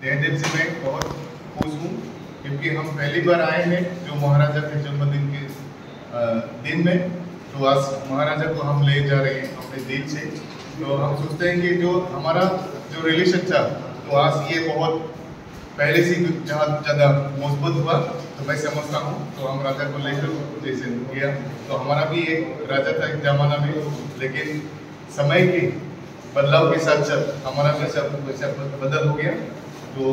तहे दिल से मैं बहुत खुश हूँ, क्योंकि हम पहली बार आए हैं जो महाराजा के जन्मदिन के दिन में। तो आज महाराजा को हम ले जा रहे हैं अपने दिल से। तो हम सोचते हैं कि जो हमारा जो रिलेशन था, तो आज ये बहुत पहले से ज़्यादा मजबूत हुआ। तो मैं समझता हूँ तो हम राजा को लेकर जैसे किया, तो हमारा भी एक राजा था एक जमाना में, लेकिन समय के बदलाव के साथ साथ हमारा भी सब वैसा बदल हो गया। तो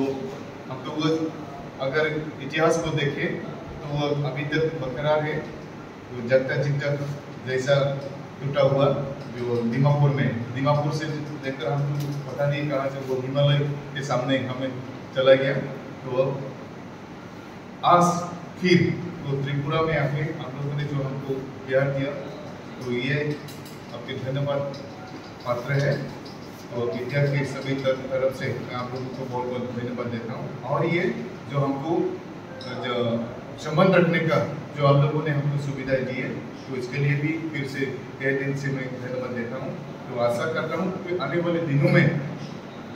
हम तो अगर इतिहास को देखें तो वो अभी तक बरकरार है। तो जगता जिगता जैसा टूटा हुआ जो दीमापुर से लेकर हम पता नहीं कहाँ से वो हिमालय के सामने हमें चला गया। तो आज फिर तो त्रिपुरा में आके आप लोगों ने जो हमको प्यार दिया, तो ये आपके धन्यवाद पात्र है। और विद्या के सभी तरफ से मैं आप लोगों को बहुत बहुत धन्यवाद देता हूँ। और ये जो हमको जो संबंध रखने का जो आप लोगों ने हमको सुविधाएं दी है, तो इसके लिए भी फिर से तहे दिल से मैं धन्यवाद देता हूँ। तो आशा करता हूँ कि आने वाले दिनों में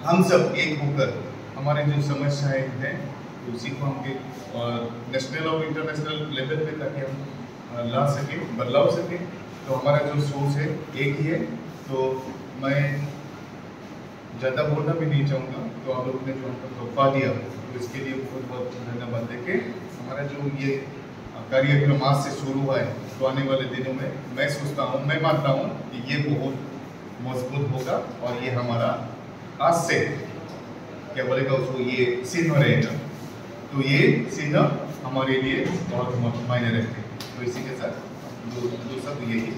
हम सब एक होकर हमारे जो समस्याएं हैं तो उसी को हम नेशनल और इंटरनेशनल लेवल पे ताकि हम ला सकें, बदलाव सकें। तो हमारा जो सोच है एक ही है। तो मैं ज़्यादा बोलना भी नहीं चाहूँगा। तो आप लोगों ने जो हमको तोहफा दिया तो इसके लिए बहुत बहुत धन्यवाद देके हमारा जो ये कार्यक्रम आज से शुरू हुआ है, तो आने वाले दिनों में मैं सोचता हूँ, मैं मानता हूँ कि ये बहुत मजबूत होगा। और ये हमारा आज से क्या बोलेगा उसको, ये चिन्ह रहेगा। तो ये चिन्ह हमारे लिए बहुत मायने रखते हैं। तो इसी के साथ दो शब्द यही।